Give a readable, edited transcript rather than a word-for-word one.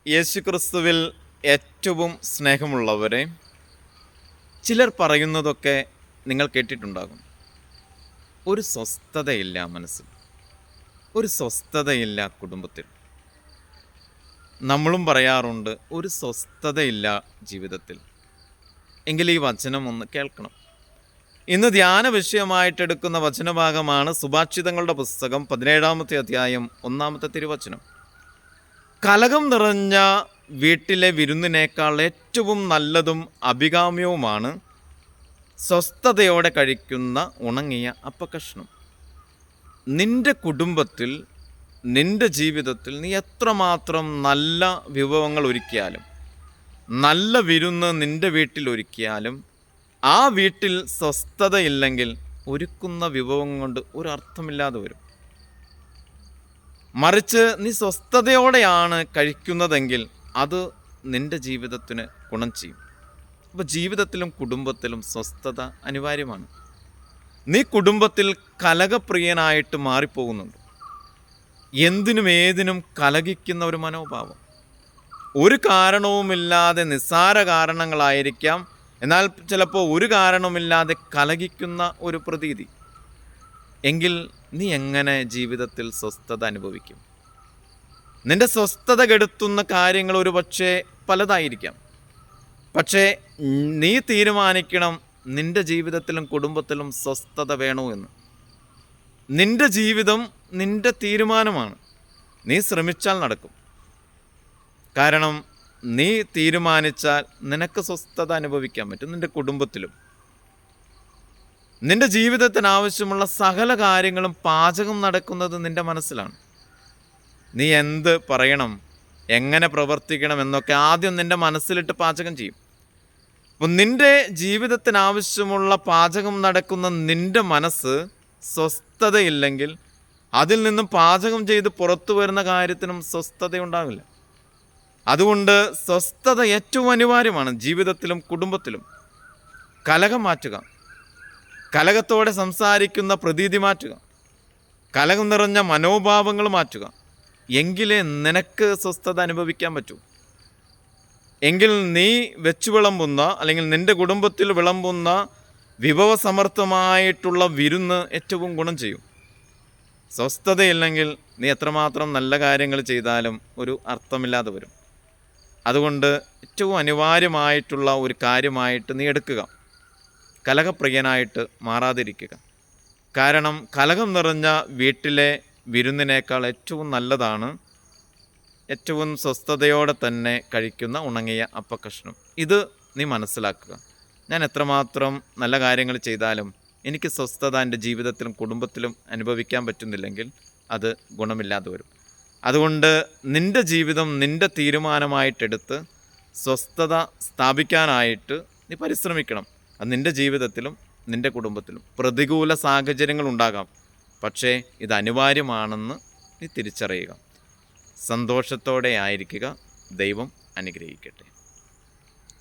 യേശുക്രിസ്തുവിൽ ഏറ്റവും സ്നേഹമുള്ളവരെ, ചിലർ പറയുന്നതൊക്കെ നിങ്ങൾ കേട്ടിട്ടുണ്ടാകും. ഒരു സ്വസ്ഥതയില്ല മനസ്സിൽ, ഒരു സ്വസ്ഥതയില്ല കുടുംബത്തിൽ. നമ്മളും പറയാറുണ്ട്, ഒരു സ്വസ്ഥതയില്ല ജീവിതത്തിൽ. എങ്കിൽ ഈ വചനം ഒന്ന് കേൾക്കണം. ഇന്ന് ധ്യാന വിഷയമായിട്ടെടുക്കുന്ന വചനഭാഗമാണ് സുഭാഷിതങ്ങളുടെ പുസ്തകം 17-ാമത്തെ അധ്യായം 1-ാമത്തെ തിരുവചനം. കലഹം നിറഞ്ഞ വീട്ടിലെ വിരുന്നിനേക്കാൾ ഏറ്റവും നല്ലതും അഭികാമ്യവുമാണ് സ്വസ്ഥതയോടെ കഴിക്കുന്ന ഉണങ്ങിയ അപ്പക്കഷ്ണം. നിന്റെ കുടുംബത്തിൽ, നിന്റെ ജീവിതത്തിൽ നീ എത്രമാത്രം നല്ല വിഭവങ്ങൾ ഒരുക്കിയാലും, നല്ല വിരുന്ന് നിന്റെ വീട്ടിൽ ഒരുക്കിയാലും, ആ വീട്ടിൽ സ്വസ്ഥതയില്ലെങ്കിൽ ഒരുക്കുന്ന വിഭവം കൊണ്ട് ഒരു അർത്ഥമില്ലാതെ വരും. മറിച്ച് നീ സ്വസ്ഥതയോടെയാണ് കഴിക്കുന്നതെങ്കിൽ അത് നിന്റെ ജീവിതത്തിന് ഗുണം ചെയ്യും. അപ്പോൾ ജീവിതത്തിലും കുടുംബത്തിലും സ്വസ്ഥത അനിവാര്യമാണ്. നീ കുടുംബത്തിൽ കലഹപ്രിയനായിട്ട് മാറിപ്പോകുന്നുണ്ട്. എന്തിനും ഏതിനും കലഹിക്കുന്ന ഒരു മനോഭാവം, ഒരു കാരണവുമില്ലാതെ, നിസ്സാര കാരണങ്ങളായിരിക്കാം, എന്നാൽ ചിലപ്പോൾ ഒരു കാരണവുമില്ലാതെ കലഹിക്കുന്ന ഒരു പ്രതീതി. എങ്കിൽ നീ എങ്ങനെ ജീവിതത്തിൽ സ്വസ്ഥത അനുഭവിക്കും? നിന്റെ സ്വസ്ഥത കെടുത്തുന്ന കാര്യങ്ങൾ ഒരു പക്ഷേ പലതായിരിക്കാം. പക്ഷേ നീ തീരുമാനിക്കണം, നിന്റെ ജീവിതത്തിലും കുടുംബത്തിലും സ്വസ്ഥത വേണോ എന്ന്. നിന്റെ ജീവിതം നിന്റെ തീരുമാനമാണ്. നീ ശ്രമിച്ചാൽ നടക്കും. കാരണം നീ തീരുമാനിച്ചാൽ നിനക്ക് സ്വസ്ഥത അനുഭവിക്കാൻ പറ്റും. നിന്റെ കുടുംബത്തിലും നിന്റെ ജീവിതത്തിന് ആവശ്യമുള്ള സകല കാര്യങ്ങളും പാചകം നടക്കുന്നത് നിന്റെ മനസ്സിലാണ്. നീ എന്ത് പറയണം, എങ്ങനെ പ്രവർത്തിക്കണം എന്നൊക്കെ ആദ്യം നിന്റെ മനസ്സിലിട്ട് പാചകം ചെയ്യും. അപ്പം നിന്റെ ജീവിതത്തിന് ആവശ്യമുള്ള പാചകം നടക്കുന്ന നിന്റെ മനസ്സ് സ്വസ്ഥതയില്ലെങ്കിൽ അതിൽ നിന്നും പാചകം ചെയ്ത് പുറത്തു വരുന്ന കാര്യത്തിനും സ്വസ്ഥതയുണ്ടാകില്ല. അതുകൊണ്ട് സ്വസ്ഥത ഏറ്റവും അനിവാര്യമാണ് ജീവിതത്തിലും കുടുംബത്തിലും. കലഹം മാറ്റുക, കലഹത്തോടെ സംസാരിക്കുന്ന പ്രതീതി മാറ്റുക, കലഹം നിറഞ്ഞ മനോഭാവങ്ങൾ മാറ്റുക. എങ്കിലേ നിനക്ക് സ്വസ്ഥത അനുഭവിക്കാൻ പറ്റൂ. എങ്കിൽ നീ വെച്ചു വിളമ്പുന്ന, അല്ലെങ്കിൽ നിൻ്റെ കുടുംബത്തിൽ വിളമ്പുന്ന വിഭവസമർത്ഥമായിട്ടുള്ള വിരുന്ന് ഏറ്റവും ഗുണം ചെയ്യും. സ്വസ്ഥതയില്ലെങ്കിൽ നീ എത്രമാത്രം നല്ല കാര്യങ്ങൾ ചെയ്താലും ഒരു അർത്ഥമില്ലാതെ വരും. അതുകൊണ്ട് ഏറ്റവും അനിവാര്യമായിട്ടുള്ള ഒരു കാര്യമായിട്ട് നീ എടുക്കുക, കലഹപ്രിയനായിട്ട് മാറാതിരിക്കുക. കാരണം കലഹം നിറഞ്ഞ വീട്ടിലെ വിരുന്നിനേക്കാൾ ഏറ്റവും നല്ലതാണ് ഏറ്റവും സ്വസ്ഥതയോടെ തന്നെ കഴിക്കുന്ന ഉണങ്ങിയ അപ്പക്കഷ്ണം. ഇത് നീ മനസ്സിലാക്കുക. ഞാൻ എത്രമാത്രം നല്ല കാര്യങ്ങൾ ചെയ്താലും എനിക്ക് സ്വസ്ഥത എൻ്റെ ജീവിതത്തിലും കുടുംബത്തിലും അനുഭവിക്കാൻ പറ്റുന്നില്ലെങ്കിൽ അത് ഗുണമില്ലാതെ വരും. അതുകൊണ്ട് നിൻ്റെ ജീവിതം നിൻ്റെ തീരുമാനമായിട്ടെടുത്ത് സ്വസ്ഥത സ്ഥാപിക്കാനായിട്ട് നീ പരിശ്രമിക്കണം. അത് നിൻ്റെ ജീവിതത്തിലും നിൻ്റെ കുടുംബത്തിലും. പ്രതികൂല സാഹചര്യങ്ങൾ ഉണ്ടാകാം, പക്ഷേ ഇത് അനിവാര്യമാണെന്ന് നീ തിരിച്ചറിയുക. സന്തോഷത്തോടെ ആയിരിക്കുക. ദൈവം അനുഗ്രഹിക്കട്ടെ.